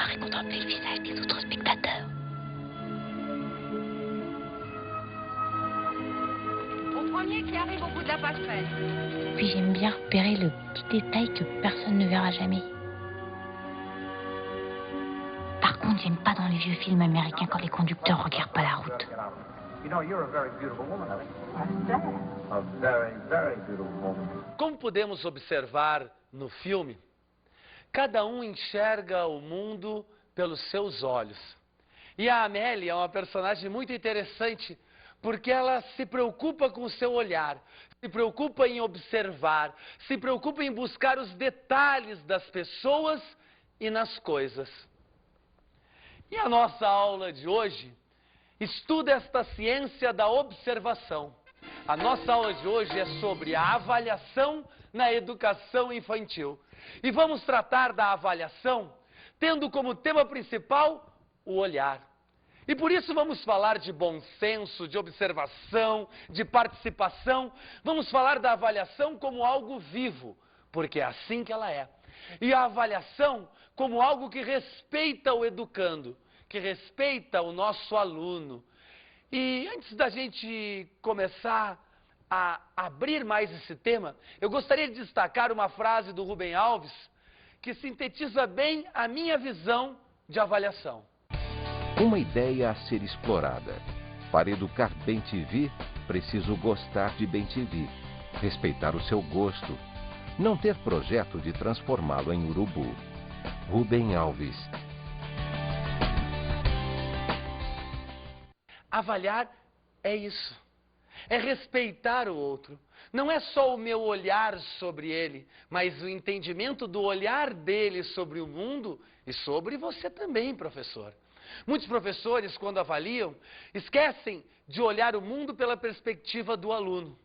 voir et contempler le visage des autres spectateurs. Au premier qui arrive au bout de la passerelle. Puis j'aime bien repérer le petit détail que personne ne verra jamais. Par contre, j'aime pas dans les vieux films américains quand les conducteurs regardent pas la route. Como podemos observar no filme, cada enxerga o mundo pelos seus olhos. E a Amélie é uma personagem muito interessante, porque ela se preocupa com o seu olhar, se preocupa em observar, se preocupa em buscar os detalhes das pessoas e nas coisas. E a nossa aula de hoje estuda esta ciência da observação. A nossa aula de hoje é sobre a avaliação na educação infantil. E vamos tratar da avaliação tendo como tema principal o olhar. E por isso vamos falar de bom senso, de observação, de participação. Vamos falar da avaliação como algo vivo, porque é assim que ela é. E a avaliação como algo que respeita o educando, que respeita o nosso aluno. E antes da gente começar a abrir mais esse tema, eu gostaria de destacar uma frase do Rubem Alves que sintetiza bem a minha visão de avaliação. Uma ideia a ser explorada. Para educar bem-te-vi, preciso gostar de bem-te-vi, respeitar o seu gosto, não ter projeto de transformá-lo em urubu. Rubem Alves. Avaliar é isso, é respeitar o outro. Não é só o meu olhar sobre ele, mas o entendimento do olhar dele sobre o mundo e sobre você também, professor. Muitos professores, quando avaliam, esquecem de olhar o mundo pela perspectiva do aluno.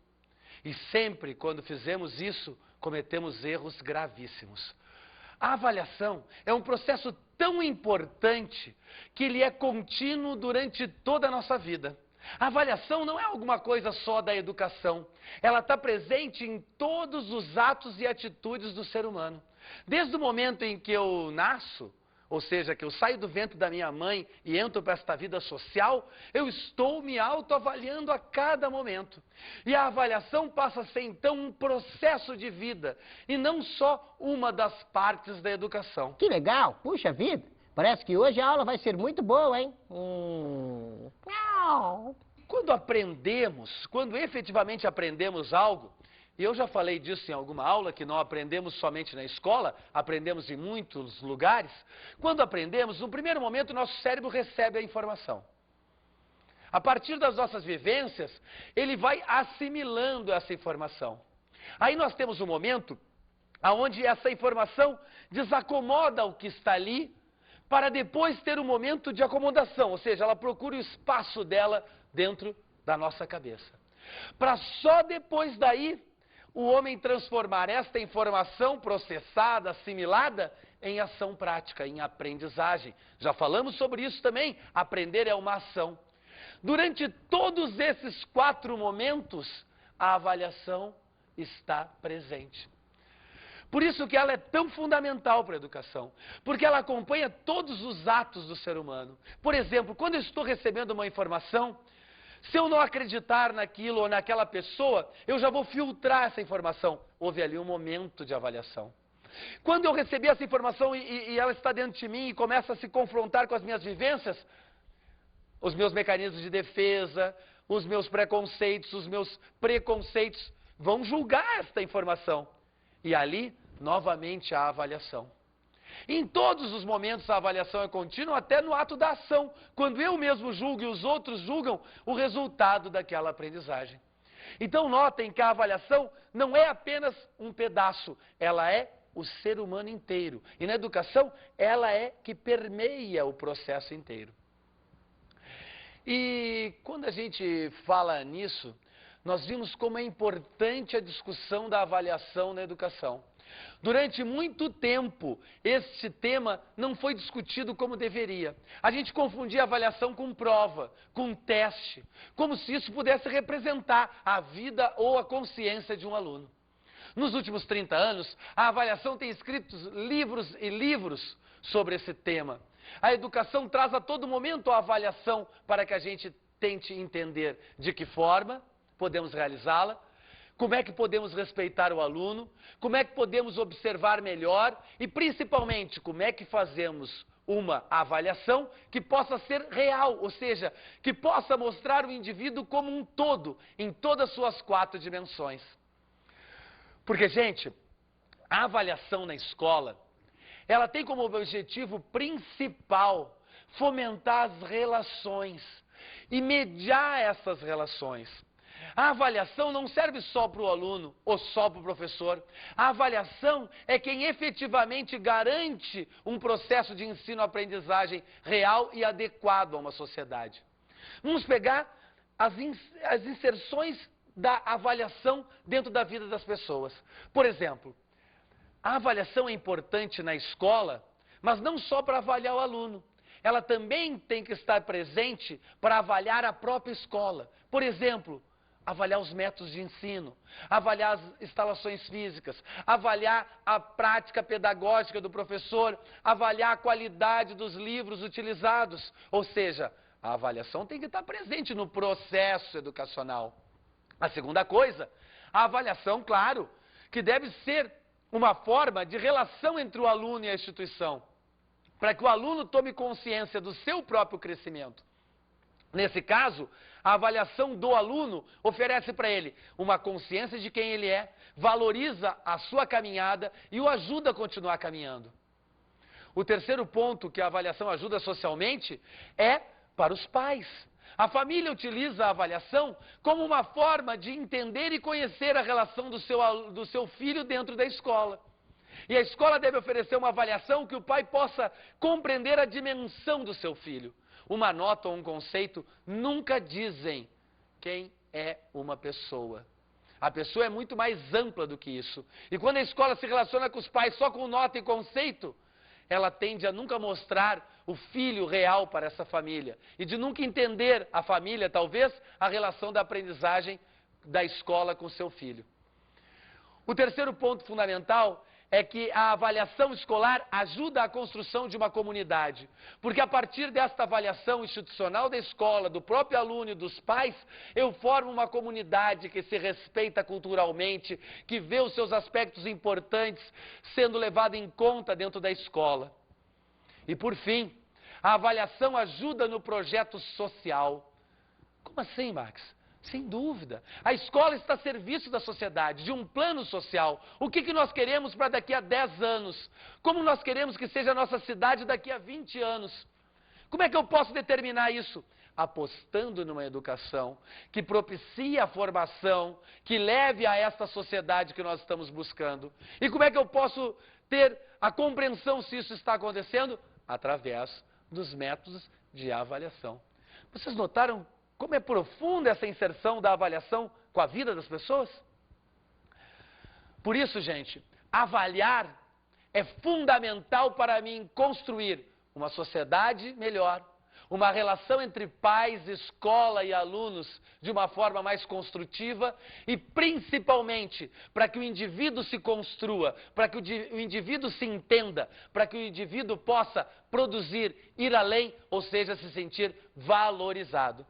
E sempre, quando fizemos isso, cometemos erros gravíssimos. A avaliação é um processo tão importante que ele é contínuo durante toda a nossa vida. A avaliação não é alguma coisa só da educação. Ela está presente em todos os atos e atitudes do ser humano. Desde o momento em que eu nasço, ou seja, que eu saio do ventre da minha mãe e entro para esta vida social, eu estou me autoavaliando a cada momento. E a avaliação passa a ser, então, um processo de vida, e não só uma das partes da educação. Que legal! Puxa vida! Parece que hoje a aula vai ser muito boa, hein? Quando aprendemos, quando efetivamente aprendemos algo, e eu já falei disso em alguma aula, que não aprendemos somente na escola, aprendemos em muitos lugares. Quando aprendemos, no primeiro momento, nosso cérebro recebe a informação. A partir das nossas vivências, ele vai assimilando essa informação. Aí nós temos um momento onde essa informação desacomoda o que está ali, para depois ter um momento de acomodação, ou seja, ela procura o espaço dela dentro da nossa cabeça. Para só depois daí o homem transformar esta informação processada, assimilada, em ação prática, em aprendizagem. Já falamos sobre isso também, aprender é uma ação. Durante todos esses 4 momentos, a avaliação está presente. Por isso que ela é tão fundamental para a educação, porque ela acompanha todos os atos do ser humano. Por exemplo, quando eu estou recebendo uma informação, se eu não acreditar naquilo ou naquela pessoa, eu já vou filtrar essa informação. Houve ali um momento de avaliação. Quando eu recebi essa informação e ela está dentro de mim e começa a se confrontar com as minhas vivências, os meus mecanismos de defesa, os meus preconceitos, os meus preconceitos vão julgar esta informação. E ali, novamente, a avaliação. Em todos os momentos a avaliação é contínua, até no ato da ação, quando eu mesmo julgo e os outros julgam o resultado daquela aprendizagem. Então notem que a avaliação não é apenas um pedaço, ela é o ser humano inteiro. E na educação, ela é que permeia o processo inteiro. E quando a gente fala nisso, nós vimos como é importante a discussão da avaliação na educação. Durante muito tempo, este tema não foi discutido como deveria. A gente confundia avaliação com prova, com teste, como se isso pudesse representar a vida ou a consciência de um aluno. Nos últimos 30 anos, a avaliação tem escrito livros e livros sobre esse tema. A educação traz a todo momento a avaliação para que a gente tente entender de que forma podemos realizá-la, como é que podemos respeitar o aluno, como é que podemos observar melhor e, principalmente, como é que fazemos uma avaliação que possa ser real, ou seja, que possa mostrar o indivíduo como um todo, em todas as suas 4 dimensões. Porque, gente, a avaliação na escola, ela tem como objetivo principal fomentar as relações e mediar essas relações. A avaliação não serve só para o aluno ou só para o professor. A avaliação é quem efetivamente garante um processo de ensino-aprendizagem real e adequado a uma sociedade. Vamos pegar as inserções da avaliação dentro da vida das pessoas. Por exemplo, a avaliação é importante na escola, mas não só para avaliar o aluno. Ela também tem que estar presente para avaliar a própria escola. Por exemplo, avaliar os métodos de ensino, avaliar as instalações físicas, avaliar a prática pedagógica do professor, avaliar a qualidade dos livros utilizados. Ou seja, a avaliação tem que estar presente no processo educacional. A segunda coisa, a avaliação, claro, que deve ser uma forma de relação entre o aluno e a instituição, para que o aluno tome consciência do seu próprio crescimento. Nesse caso, a avaliação do aluno oferece para ele uma consciência de quem ele é, valoriza a sua caminhada e o ajuda a continuar caminhando. O terceiro ponto que a avaliação ajuda socialmente é para os pais. A família utiliza a avaliação como uma forma de entender e conhecer a relação do seu filho dentro da escola. E a escola deve oferecer uma avaliação que o pai possa compreender a dimensão do seu filho. Uma nota ou um conceito nunca dizem quem é uma pessoa. A pessoa é muito mais ampla do que isso. E quando a escola se relaciona com os pais só com nota e conceito, ela tende a nunca mostrar o filho real para essa família. E de nunca entender a família, talvez, a relação da aprendizagem da escola com seu filho. O terceiro ponto fundamental é que a avaliação escolar ajuda a construção de uma comunidade. Porque a partir desta avaliação institucional da escola, do próprio aluno e dos pais, eu formo uma comunidade que se respeita culturalmente, que vê os seus aspectos importantes sendo levado em conta dentro da escola. E por fim, a avaliação ajuda no projeto social. Como assim, Max? Sem dúvida. A escola está a serviço da sociedade, de um plano social. O que nós queremos para daqui a 10 anos? Como nós queremos que seja a nossa cidade daqui a 20 anos? Como é que eu posso determinar isso? Apostando numa educação que propicie a formação, que leve a esta sociedade que nós estamos buscando. E como é que eu posso ter a compreensão se isso está acontecendo? Através dos métodos de avaliação. Vocês notaram como é profunda essa inserção da avaliação com a vida das pessoas? Por isso, gente, avaliar é fundamental para mim construir uma sociedade melhor, uma relação entre pais, escola e alunos de uma forma mais construtiva e, principalmente, para que o indivíduo se construa, para que o indivíduo se entenda, para que o indivíduo possa produzir, ir além, ou seja, se sentir valorizado.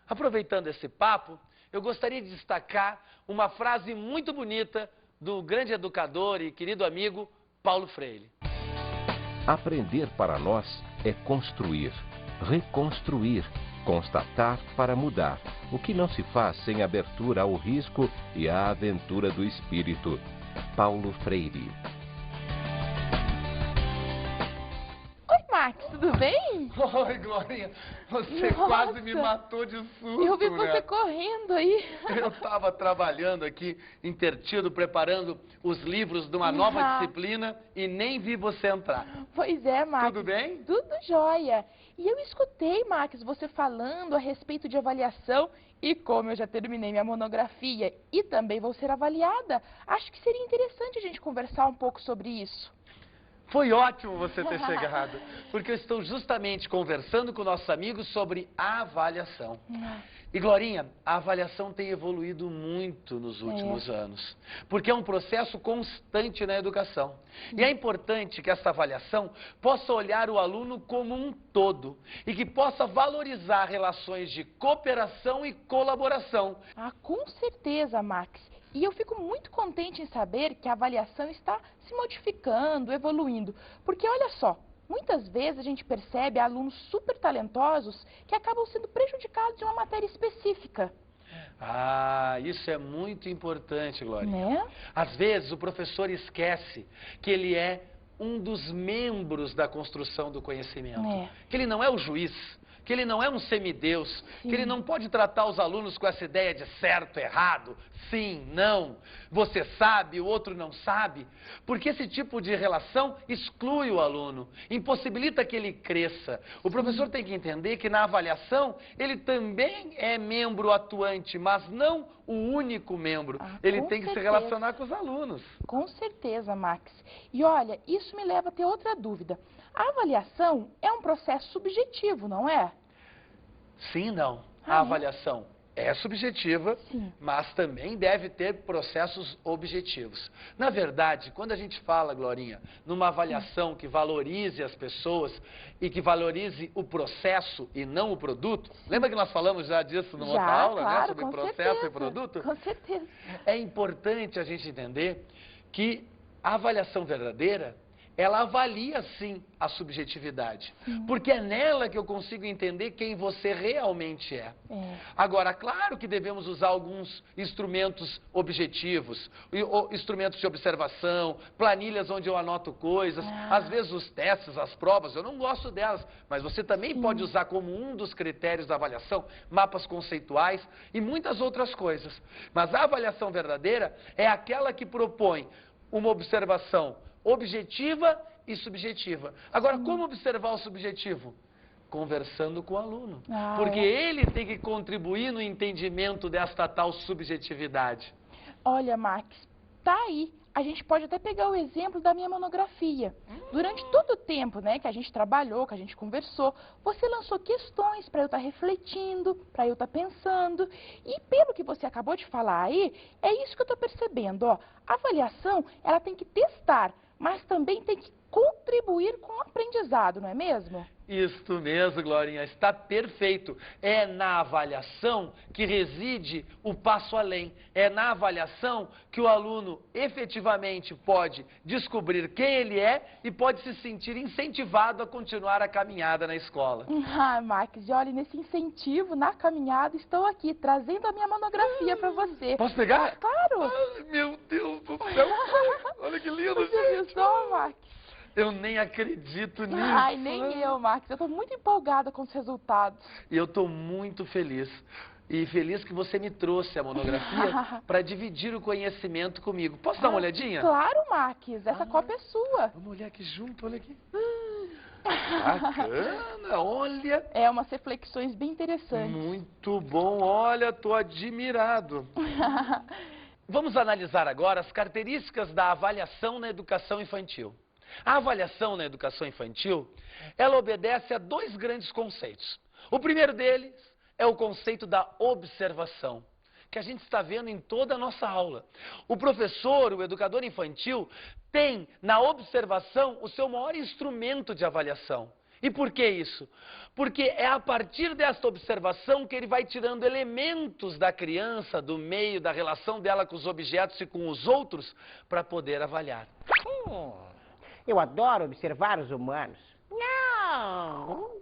Aproveitando esse papo, eu gostaria de destacar uma frase muito bonita do grande educador e querido amigo Paulo Freire. Aprender para nós é construir, reconstruir, constatar para mudar, o que não se faz sem abertura ao risco e à aventura do espírito. Paulo Freire. Max, tudo bem? Oi, Glorinha, você quase me matou de susto, eu vi né? você correndo aí. Eu estava trabalhando aqui, intertido, preparando os livros de uma nova disciplina e nem vi você entrar. Pois é, Max. Tudo bem? Tudo jóia. E eu escutei, Max, você falando a respeito de avaliação e como eu já terminei minha monografia e também vou ser avaliada, acho que seria interessante a gente conversar um pouco sobre isso. Foi ótimo você ter chegado, porque eu estou justamente conversando com nossos amigos sobre avaliação. E, Glorinha, a avaliação tem evoluído muito nos últimos anos, porque é um processo constante na educação. E é importante que essa avaliação possa olhar o aluno como um todo e que possa valorizar relações de cooperação e colaboração. Ah, com certeza, Max. E eu fico muito contente em saber que a avaliação está se modificando, evoluindo. Porque olha só, muitas vezes a gente percebe alunos super talentosos que acabam sendo prejudicados em uma matéria específica. Ah, isso é muito importante, Glorinha. Né? Às vezes o professor esquece que ele é um dos membros da construção do conhecimento. Que ele não é o juiz, que ele não é um semideus, que ele não pode tratar os alunos com essa ideia de certo, errado, sim, não, você sabe, o outro não sabe, porque esse tipo de relação exclui o aluno, impossibilita que ele cresça. O professor tem que entender que na avaliação ele também é membro atuante, mas não o único membro. Ele tem que se relacionar com os alunos. Com certeza, Max. E olha, isso me leva a ter outra dúvida. A avaliação é um processo subjetivo, não é? Sim, não. A avaliação é subjetiva, mas também deve ter processos objetivos. Na verdade, quando a gente fala, Glorinha, numa avaliação que valorize as pessoas e que valorize o processo e não o produto, lembra que nós falamos já disso numa outra aula, né, sobre processo e produto? Com certeza. É importante a gente entender que a avaliação verdadeira, ela avalia, sim, a subjetividade. Porque é nela que eu consigo entender quem você realmente é. Agora, claro que devemos usar alguns instrumentos objetivos, instrumentos de observação, planilhas onde eu anoto coisas, às vezes os testes, as provas, eu não gosto delas, mas você também pode usar como um dos critérios da avaliação, mapas conceituais e muitas outras coisas. Mas a avaliação verdadeira é aquela que propõe uma observação objetiva e subjetiva. Agora, como observar o subjetivo? Conversando com o aluno. Porque ele tem que contribuir no entendimento desta tal subjetividade. Olha, Max, tá aí. A gente pode até pegar o exemplo da minha monografia. Durante todo o tempo, né, que a gente trabalhou, que a gente conversou, você lançou questões para eu estar refletindo, para eu estar pensando. E pelo que você acabou de falar aí, é isso que eu estou percebendo, ó. A avaliação, ela tem que testar, mas também tem que contribuir com o aprendizado, não é mesmo? Isso mesmo, Glorinha, está perfeito. É na avaliação que reside o passo além. É na avaliação que o aluno efetivamente pode descobrir quem ele é e pode se sentir incentivado a continuar a caminhada na escola. Ah, Max, e olha, nesse incentivo na caminhada, estou aqui trazendo a minha monografia para você. Posso pegar? Claro! Ai, meu Deus do céu! Olha que lindo, você gente! Viu só, Max? Eu nem acredito nisso. Ai, nem eu, Max. Eu tô muito empolgada com os resultados. E eu tô muito feliz. E feliz que você me trouxe a monografia para dividir o conhecimento comigo. Posso dar uma olhadinha? Claro, Max. Essa cópia é sua. Vamos olhar aqui junto, olha aqui. Bacana, olha. É umas reflexões bem interessantes. Muito bom, olha, tô admirado. Vamos analisar agora as características da avaliação na educação infantil. A avaliação na educação infantil, ela obedece a dois grandes conceitos. O primeiro deles é o conceito da observação, que a gente está vendo em toda a nossa aula. O professor, o educador infantil, tem na observação o seu maior instrumento de avaliação. E por que isso? Porque é a partir desta observação que ele vai tirando elementos da criança, do meio, da relação dela com os objetos e com os outros, para poder avaliar. Eu adoro observar os humanos. Não!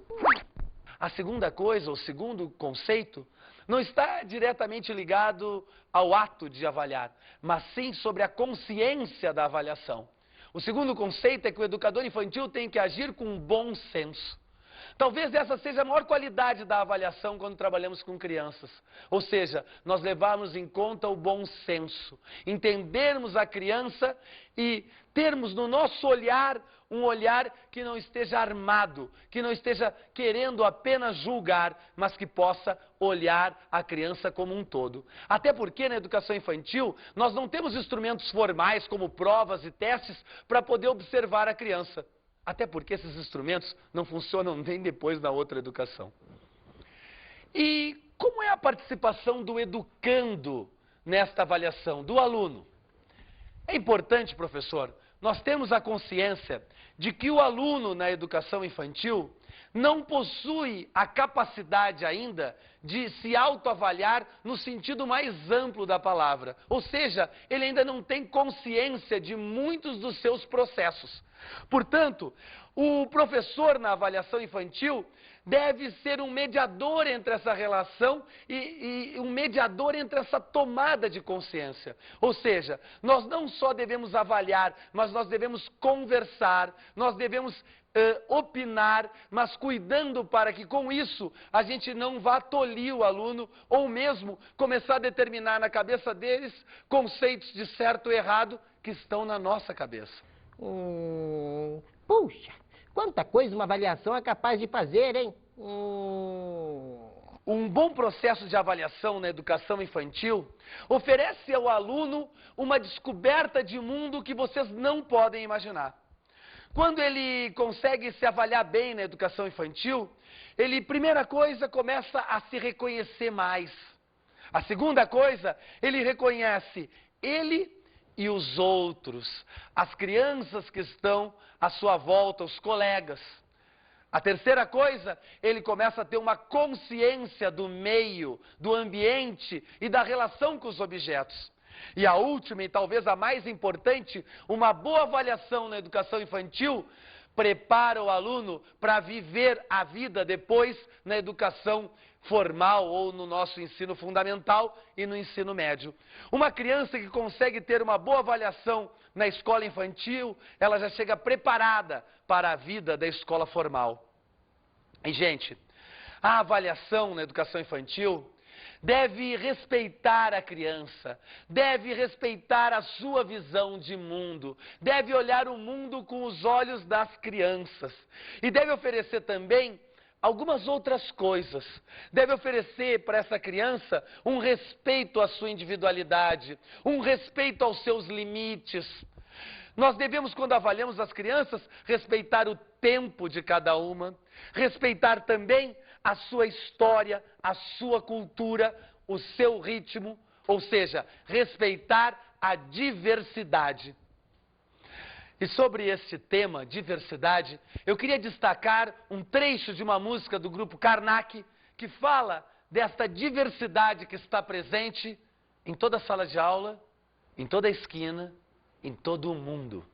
A segunda coisa, o segundo conceito, não está diretamente ligado ao ato de avaliar, mas sim sobre a consciência da avaliação. O segundo conceito é que o educador infantil tem que agir com bom senso. Talvez essa seja a maior qualidade da avaliação quando trabalhamos com crianças. Ou seja, nós levarmos em conta o bom senso, entendermos a criança e termos no nosso olhar um olhar que não esteja armado, que não esteja querendo apenas julgar, mas que possa olhar a criança como um todo. Até porque na educação infantil nós não temos instrumentos formais como provas e testes para poder observar a criança. Até porque esses instrumentos não funcionam nem depois da outra educação. E como é a participação do educando nesta avaliação, do aluno? É importante, professor, nós temos a consciência de que o aluno na educação infantil não possui a capacidade ainda de se autoavaliar no sentido mais amplo da palavra. Ou seja, ele ainda não tem consciência de muitos dos seus processos. Portanto, o professor na avaliação infantil deve ser um mediador entre essa relação e um mediador entre essa tomada de consciência. Ou seja, nós não só devemos avaliar, mas nós devemos conversar, nós devemos opinar, mas cuidando para que com isso a gente não vá tolir o aluno ou mesmo começar a determinar na cabeça deles conceitos de certo e errado que estão na nossa cabeça. Puxa, quanta coisa uma avaliação é capaz de fazer, hein? Um bom processo de avaliação na educação infantil oferece ao aluno uma descoberta de mundo que vocês não podem imaginar. Quando ele consegue se avaliar bem na educação infantil, ele, primeira coisa, começa a se reconhecer mais. A segunda coisa, ele reconhece ele e os outros, as crianças que estão à sua volta, os colegas. A terceira coisa, ele começa a ter uma consciência do meio, do ambiente e da relação com os objetos. E a última, e talvez a mais importante, uma boa avaliação na educação infantil prepara o aluno para viver a vida depois na educação formal ou no nosso ensino fundamental e no ensino médio. Uma criança que consegue ter uma boa avaliação na escola infantil, ela já chega preparada para a vida da escola formal. E, gente, a avaliação na educação infantil deve respeitar a criança, deve respeitar a sua visão de mundo, deve olhar o mundo com os olhos das crianças e deve oferecer também algumas outras coisas. Deve oferecer para essa criança um respeito à sua individualidade, um respeito aos seus limites. Nós devemos, quando avaliamos as crianças, respeitar o tempo de cada uma, respeitar também a sua história, a sua cultura, o seu ritmo, ou seja, respeitar a diversidade. E sobre este tema, diversidade, eu queria destacar um trecho de uma música do grupo Karnak, que fala desta diversidade que está presente em toda a sala de aula, em toda a esquina, em todo o mundo.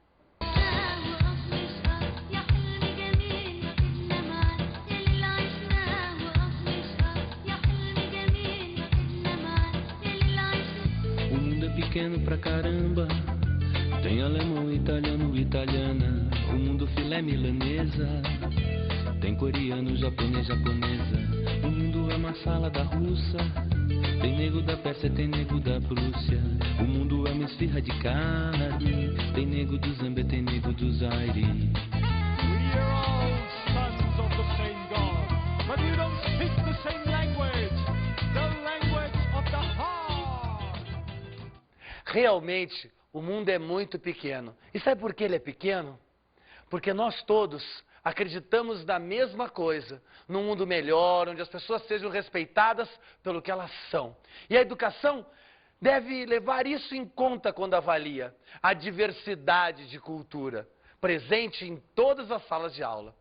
O mundo é pequeno pra caramba, tem alemão, italiano, italiana, o mundo filé milanesa, tem coreano, japonês, japonesa, o mundo é uma salada russa, tem nego da Pérsia, tem nego da Prússia, o mundo é uma esfirra de carne, tem nego do Zâmbia, tem nego do Zaire. We are all sons of the same God, but you don't speak the same language, the language of the heart. Realmente, o mundo é muito pequeno. E sabe por que ele é pequeno? Porque nós todos acreditamos na mesma coisa, num mundo melhor, onde as pessoas sejam respeitadas pelo que elas são. E a educação deve levar isso em conta quando avalia a diversidade de cultura presente em todas as salas de aula.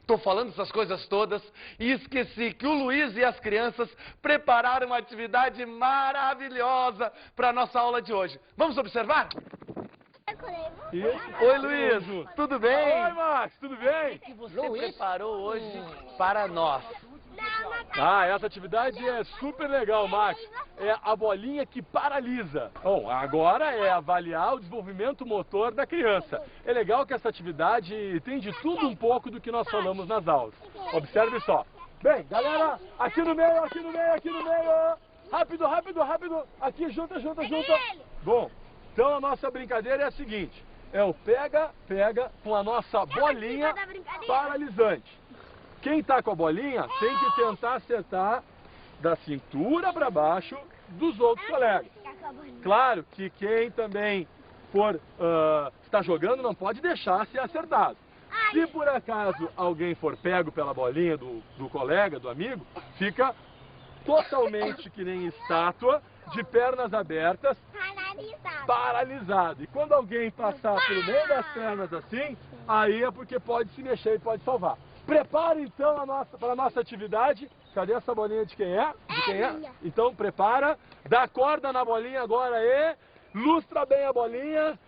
Estou falando essas coisas todas e esqueci que o Luiz e as crianças prepararam uma atividade maravilhosa para a nossa aula de hoje. Vamos observar? Oi, Luiz, tudo bem? Oi, Max, tudo bem? O que você preparou hoje para nós? Ah, essa atividade é super legal, Max. É a bolinha que paralisa. Bom, agora é avaliar o desenvolvimento motor da criança. É legal que essa atividade tem de tudo um pouco do que nós falamos nas aulas. Observe só. Bem, galera, aqui no meio, aqui no meio, aqui no meio. Rápido, rápido, rápido. Aqui, junta, junta, junta. Bom, então a nossa brincadeira é a seguinte. é o pega-pega com a nossa bolinha paralisante. Quem está com a bolinha tem que tentar acertar da cintura para baixo dos outros colegas. Claro que quem também for está jogando não pode deixar ser acertado. Se por acaso alguém for pego pela bolinha do colega, do amigo, fica totalmente que nem estátua, de pernas abertas, paralisado. E quando alguém passar pelo meio das pernas assim, aí é porque pode se mexer e pode salvar. Prepara então para a nossa atividade. Cadê essa bolinha de quem é? De quem é? Então prepara, dá corda na bolinha agora e lustra bem a bolinha.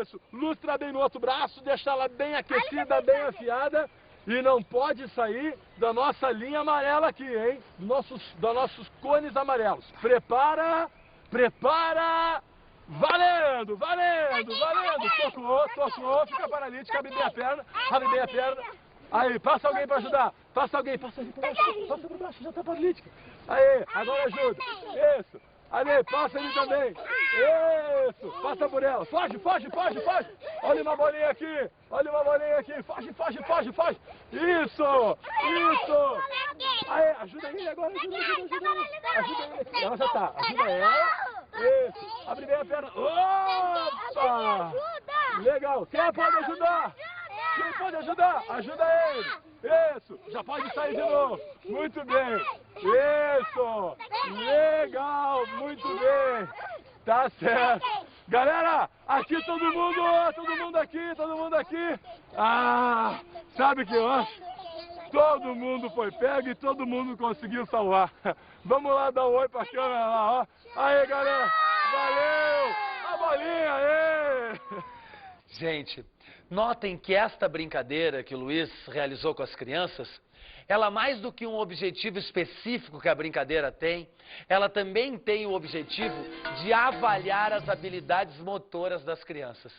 Isso, lustra bem no outro braço, deixa ela bem aquecida, bem afiada. E não pode sair da nossa linha amarela aqui, hein? Dos nossos cones amarelos. Prepara, prepara. Valendo, valendo, valendo. Tocou, fica paralítica, abre bem a perna, abre bem a perna. Aí, passa alguém para ajudar. Passa alguém, passa ali por baixo, passa por baixo, já tá paralítica. Aí, agora ajuda. Isso. Ali, passa ele também. Isso, passa por ela. Foge, foge, foge, foge. Olha uma bolinha aqui. Olha uma bolinha aqui. Foge, foge, foge, foge. Isso, isso. Aí, ajuda ele agora, ajuda ele. Ajuda ele. Ela já tá, ajuda ela. Isso, abre bem a perna. Opa! Legal. Quem pode ajudar? Quem pode ajudar? Ajuda ele. Isso, já pode sair de novo. Muito bem. Isso. Legal, muito bem. Tá certo. Galera, aqui todo mundo aqui. Ah, sabe o que eu acho? Todo mundo foi pego e todo mundo conseguiu salvar. Vamos lá dar um oi pra câmera lá, ó. Aí, galera. Valeu. A bolinha, aí. Gente, notem que esta brincadeira que o Luiz realizou com as crianças, ela mais do que um objetivo específico que a brincadeira tem, ela também tem o objetivo de avaliar as habilidades motoras das crianças.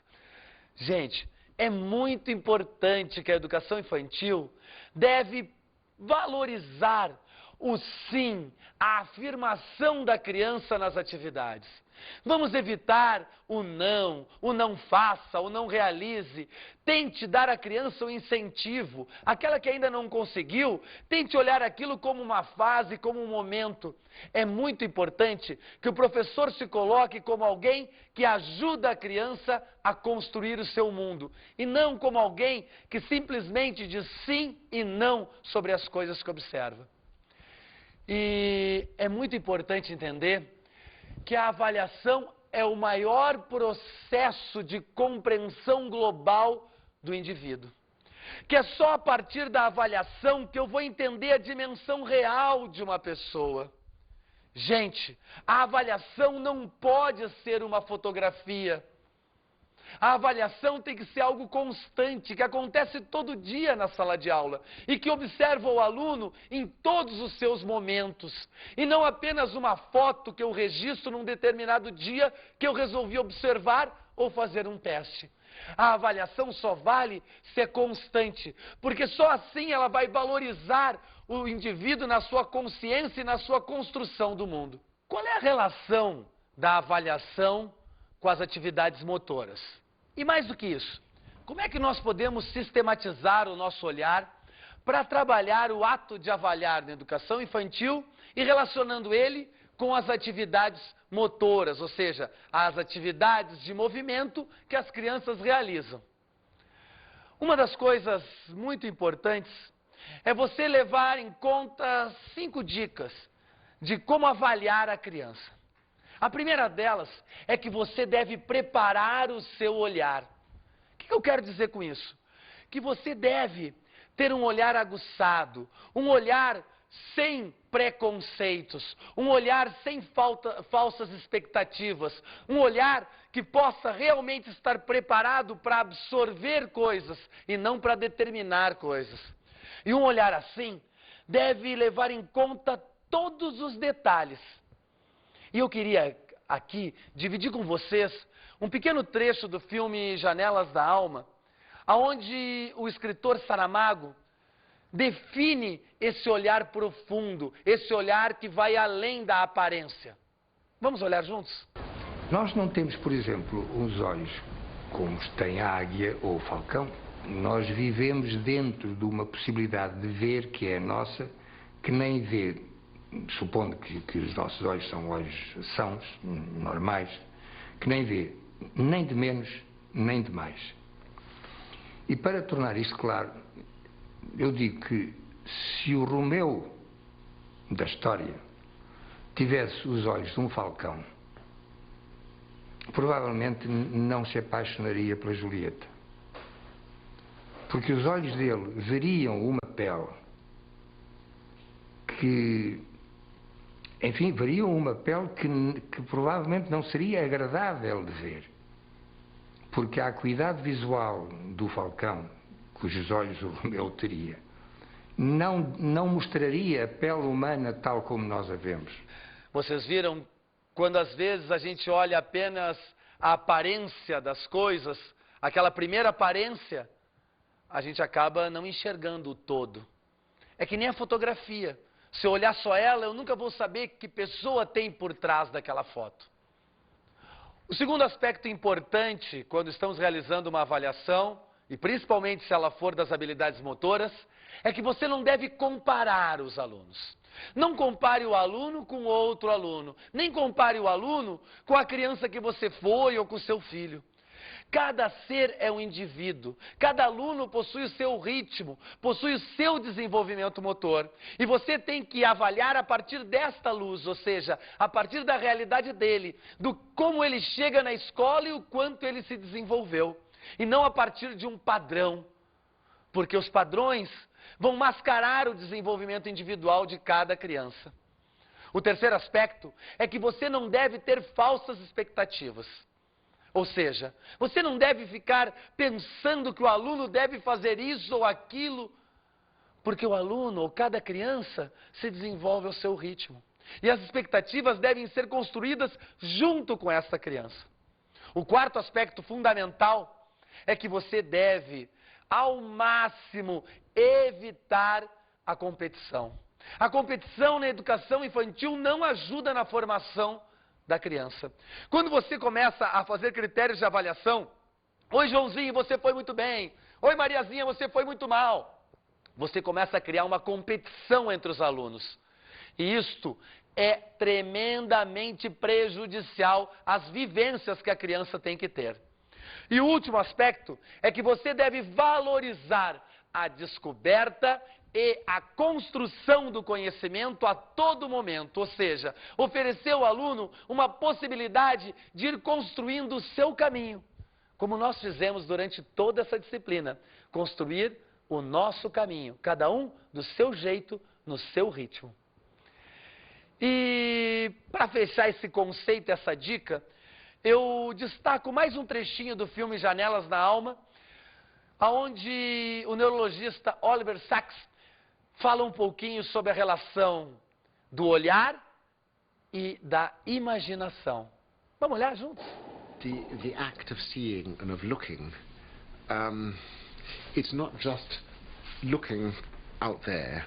Gente, é muito importante que a educação infantil deve valorizar o sim, a afirmação da criança nas atividades. Vamos evitar o não faça, o não realize. Tente dar à criança um incentivo. Aquela que ainda não conseguiu, tente olhar aquilo como uma fase, como um momento. É muito importante que o professor se coloque como alguém que ajuda a criança a construir o seu mundo. E não como alguém que simplesmente diz sim e não sobre as coisas que observa. E é muito importante entender que a avaliação é o maior processo de compreensão global do indivíduo. Que é só a partir da avaliação que eu vou entender a dimensão real de uma pessoa. Gente, a avaliação não pode ser uma fotografia. A avaliação tem que ser algo constante, que acontece todo dia na sala de aula e que observa o aluno em todos os seus momentos. E não apenas uma foto que eu registro num determinado dia que eu resolvi observar ou fazer um teste. A avaliação só vale se é constante, porque só assim ela vai valorizar o indivíduo na sua consciência e na sua construção do mundo. Qual é a relação da avaliação com as atividades motoras? E mais do que isso, como é que nós podemos sistematizar o nosso olhar para trabalhar o ato de avaliar na educação infantil e relacionando ele com as atividades motoras, ou seja, as atividades de movimento que as crianças realizam? Uma das coisas muito importantes é você levar em conta 5 dicas de como avaliar a criança. A primeira delas é que você deve preparar o seu olhar. O que eu quero dizer com isso? Que você deve ter um olhar aguçado, um olhar sem preconceitos, um olhar sem falsas expectativas, um olhar que possa realmente estar preparado para absorver coisas e não para determinar coisas. E um olhar assim deve levar em conta todos os detalhes. E eu queria aqui dividir com vocês um pequeno trecho do filme Janelas da Alma, onde o escritor Saramago define esse olhar profundo, esse olhar que vai além da aparência. Vamos olhar juntos? Nós não temos, por exemplo, os olhos como tem a águia ou o falcão. Nós vivemos dentro de uma possibilidade de ver que é nossa, que nem vê, supondo que os nossos olhos são olhos sãos, normais, que nem vê nem de menos nem de mais. E para tornar isto claro, eu digo que se o Romeu da história tivesse os olhos de um falcão, provavelmente não se apaixonaria pela Julieta. Porque os olhos dele veriam uma pele que, enfim, veriam uma pele que provavelmente não seria agradável de ver. Porque a acuidade visual do falcão, cujos olhos o Romeu teria, não mostraria a pele humana tal como nós a vemos. Vocês viram quando às vezes a gente olha apenas a aparência das coisas, aquela primeira aparência, a gente acaba não enxergando o todo. É que nem a fotografia. Se eu olhar só ela, eu nunca vou saber que pessoa tem por trás daquela foto. O segundo aspecto importante quando estamos realizando uma avaliação, e principalmente se ela for das habilidades motoras, é que você não deve comparar os alunos. Não compare o aluno com outro aluno, nem compare o aluno com a criança que você foi ou com o seu filho. Cada ser é um indivíduo, cada aluno possui o seu ritmo, possui o seu desenvolvimento motor. E você tem que avaliar a partir desta luz, ou seja, a partir da realidade dele, do como ele chega na escola e o quanto ele se desenvolveu. E não a partir de um padrão, porque os padrões vão mascarar o desenvolvimento individual de cada criança. O terceiro aspecto é que você não deve ter falsas expectativas. Ou seja, você não deve ficar pensando que o aluno deve fazer isso ou aquilo, porque o aluno ou cada criança se desenvolve ao seu ritmo. E as expectativas devem ser construídas junto com essa criança. O quarto aspecto fundamental é que você deve, ao máximo, evitar a competição. A competição na educação infantil não ajuda na formação da criança. Quando você começa a fazer critérios de avaliação, oi Joãozinho, você foi muito bem, oi Mariazinha, você foi muito mal, você começa a criar uma competição entre os alunos. E isto é tremendamente prejudicial às vivências que a criança tem que ter. E o último aspecto é que você deve valorizar a descoberta e a construção do conhecimento a todo momento, ou seja, oferecer ao aluno uma possibilidade de ir construindo o seu caminho, como nós fizemos durante toda essa disciplina, construir o nosso caminho, cada um do seu jeito, no seu ritmo. E para fechar esse conceito, essa dica, eu destaco mais um trechinho do filme Janelas na Alma, onde o neurologista Oliver Sacks fala um pouquinho sobre a relação do olhar e da imaginação. Vamos olhar juntos? The act of seeing and of looking, it's not just looking out there,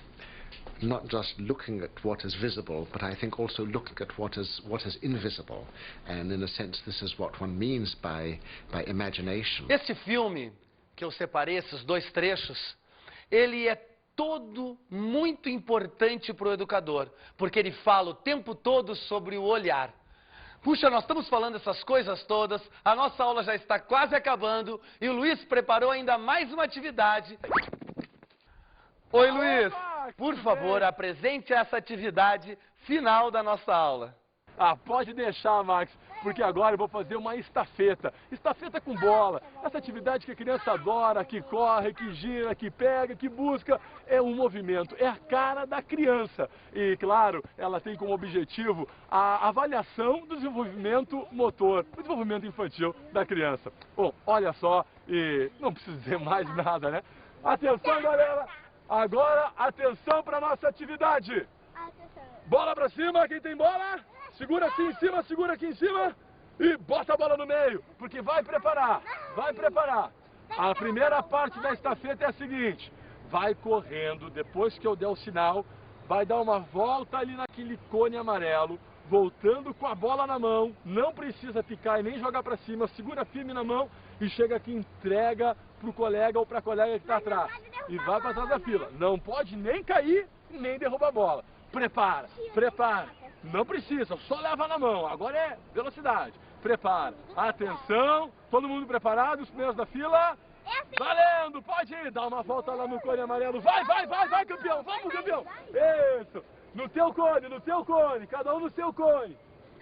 not just looking at what is visible, but I think also looking at what is invisible. And in a sense, this is what one means by imagination. Esse filme que eu separei, esses dois trechos, ele é todo muito importante para o educador, porque ele fala o tempo todo sobre o olhar. Puxa, nós estamos falando essas coisas todas, a nossa aula já está quase acabando e o Luiz preparou ainda mais uma atividade. Oi, Luiz, por favor, apresente essa atividade final da nossa aula. Ah, pode deixar, Max, porque agora eu vou fazer uma estafeta. Estafeta com bola. Essa atividade que a criança adora, que corre, que gira, que pega, que busca, é um movimento, é a cara da criança. E, claro, ela tem como objetivo a avaliação do desenvolvimento motor, do desenvolvimento infantil da criança. Bom, olha só, e não preciso dizer mais nada, né? Atenção, galera! Agora, atenção para a nossa atividade. Bola para cima, quem tem bola? Segura aqui em cima e bota a bola no meio, porque vai preparar. A primeira parte da estafeta é a seguinte, vai correndo, depois que eu der o sinal, vai dar uma volta ali naquele cone amarelo, voltando com a bola na mão, não precisa picar e nem jogar para cima, segura firme na mão e chega aqui, entrega pro colega ou pra colega que está atrás. E vai para trás da fila. Não pode nem cair, nem derrubar a bola. Prepara, prepara. Não precisa, só leva na mão. Agora é velocidade. Prepara. Atenção, todo mundo preparado, os primeiros da fila. Valendo, pode ir. Dá uma volta lá no cone amarelo. Vai, vai, vai, vai, campeão. Vamos, campeão. Isso. No teu cone, no teu cone. Cada um no seu cone.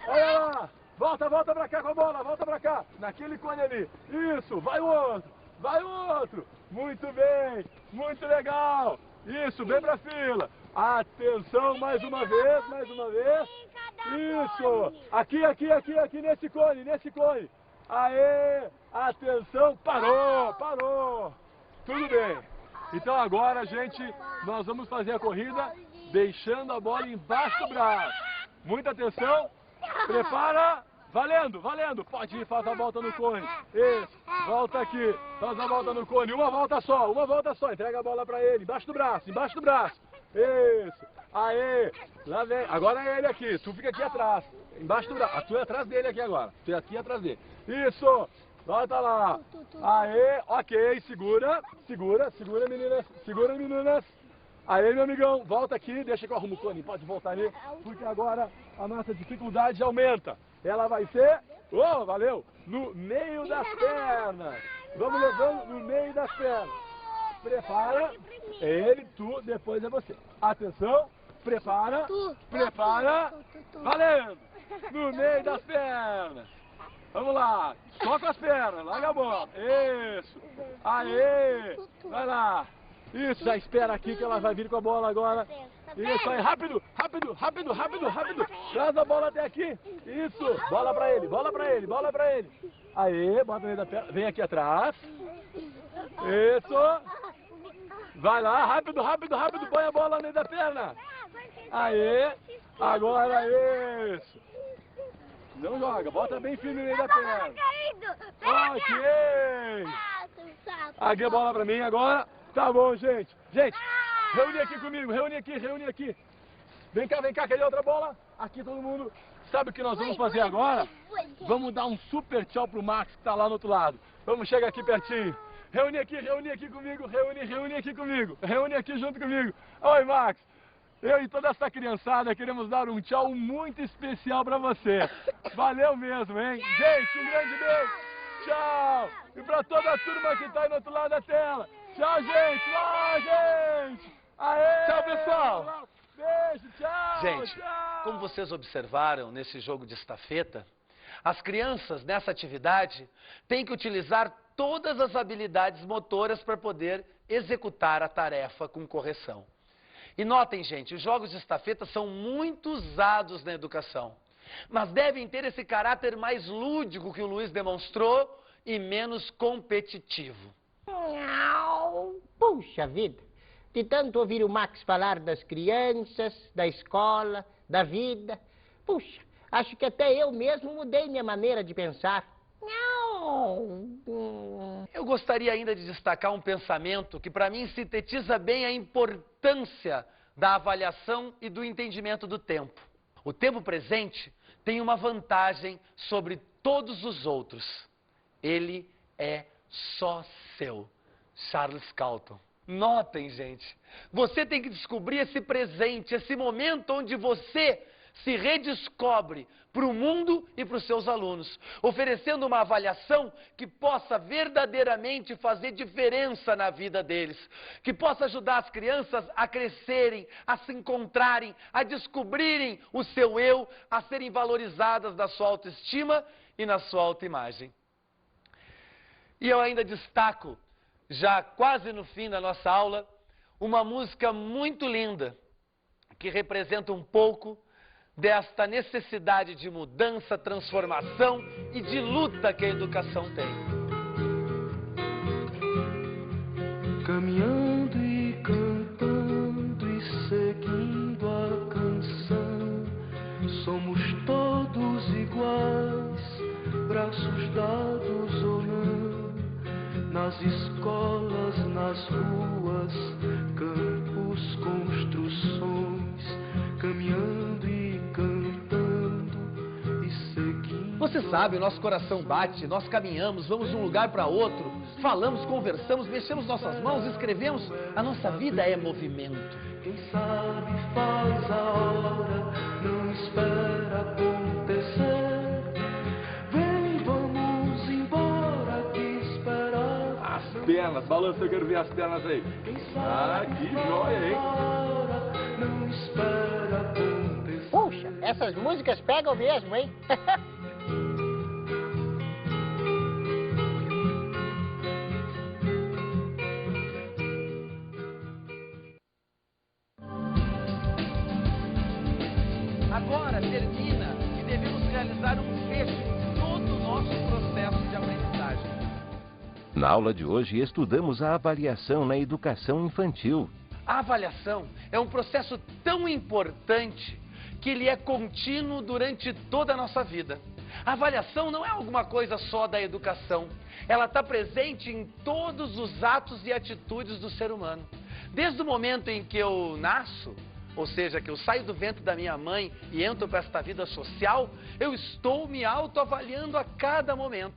Olha lá. Volta, volta pra cá com a bola. Volta pra cá. Naquele cone ali. Isso. Vai o outro. Vai o outro. Muito bem. Muito legal. Isso. Vem pra fila. Atenção, mais uma vez, mais uma vez. Isso. Aqui, aqui, aqui, aqui nesse cone, nesse cone. Aê. Atenção. Parou, parou. Tudo bem. Então agora, gente, nós vamos fazer a corrida deixando a bola embaixo do braço. Muita atenção. Prepara. Valendo, valendo. Pode ir, faz a volta no cone. Isso. Volta aqui. Faz a volta no cone. Uma volta só, uma volta só. Entrega a bola pra ele. Embaixo do braço, embaixo do braço. Isso. Aê. Lá vem. Agora é ele aqui. Tu fica aqui atrás. Embaixo do braço. Tu é atrás dele aqui agora. Tu é aqui atrás dele. Isso. Volta lá. Aê. Ok. Segura. Segura. Segura, meninas. Segura, meninas. Aí, meu amigão, volta aqui, deixa que eu arrumo o cone, pode voltar ali, porque agora a nossa dificuldade aumenta. Ela vai ser, oh, valeu, no meio das pernas. Vamos levando no meio das pernas. Prepara, ele, tu, depois é você. Atenção, prepara, prepara, valendo, no meio das pernas. Vamos lá, só com as pernas, larga a bola, isso, aê, vai lá. Isso, já espera aqui que ela vai vir com a bola agora. Isso aí, rápido, rápido, rápido, rápido, rápido. Traz a bola até aqui. Isso, bola pra ele, bola pra ele, bola pra ele. Aê, bota ele da perna, vem aqui atrás. Isso. Vai lá, rápido, rápido, rápido, põe a bola no meio da perna. Aê, agora isso. Não joga, bota bem firme no meio da perna. Ok. Aqui a bola pra mim agora. Tá bom, gente. Gente, reúne aqui comigo, reúne aqui, reúne aqui. Vem cá, quer outra bola? Aqui todo mundo. Sabe o que nós vamos fazer agora? Vamos dar um super tchau pro Max que tá lá no outro lado. Vamos chegar aqui pertinho. Reúne aqui comigo, reúne aqui comigo. Reúne aqui junto comigo. Oi, Max. Eu e toda essa criançada queremos dar um tchau muito especial pra você. Valeu mesmo, hein? Gente, um grande beijo. Tchau. E pra toda a turma que tá aí no outro lado da tela. Tchau, gente! Lá, gente! Aê! Tchau, pessoal! Beijo, tchau! Gente, tchau. como vocês observaram nesse jogo de estafeta, as crianças nessa atividade têm que utilizar todas as habilidades motoras para poder executar a tarefa com correção. E notem, gente, os jogos de estafeta são muito usados na educação, mas devem ter esse caráter mais lúdico que o Luiz demonstrou e menos competitivo. Puxa vida, de tanto ouvir o Max falar das crianças, da escola, da vida, puxa, acho que até eu mesmo mudei minha maneira de pensar. Eu gostaria ainda de destacar um pensamento que para mim sintetiza bem a importância da avaliação e do entendimento do tempo. O tempo presente tem uma vantagem sobre todos os outros. Ele é só seu. Charles Calton. Notem, gente, você tem que descobrir esse presente, esse momento onde você se redescobre para o mundo e para os seus alunos, oferecendo uma avaliação que possa verdadeiramente fazer diferença na vida deles, que possa ajudar as crianças a crescerem, a se encontrarem, a descobrirem o seu eu, a serem valorizadas na sua autoestima e na sua autoimagem. E eu ainda destaco, já quase no fim da nossa aula, uma música muito linda, que representa um pouco desta necessidade de mudança, transformação e de luta que a educação tem. Caminhando e cantando e seguindo a canção, somos todos iguais, braços dados ou não, nas escolas, nas ruas, campos, construções, caminhando e cantando Você sabe, o nosso coração bate, nós caminhamos, vamos de um lugar para outro, falamos, conversamos, mexemos nossas mãos, escrevemos. A nossa vida é movimento. Quem sabe faz a hora, não espera acontecer. Vem, vamos embora, que esperar. As pernas, balança, eu quero ver as pernas aí. Ah, que joia, hein? Não espera acontecer. Puxa, essas músicas pegam mesmo, hein? Agora termina e devemos realizar um fecho em todo o nosso processo de aprendizagem. Na aula de hoje, estudamos a avaliação na educação infantil. A avaliação é um processo tão importante que ele é contínuo durante toda a nossa vida. A avaliação não é alguma coisa só da educação. Ela está presente em todos os atos e atitudes do ser humano. Desde o momento em que eu nasço, ou seja, que eu saio do ventre da minha mãe e entro para esta vida social, eu estou me autoavaliando a cada momento.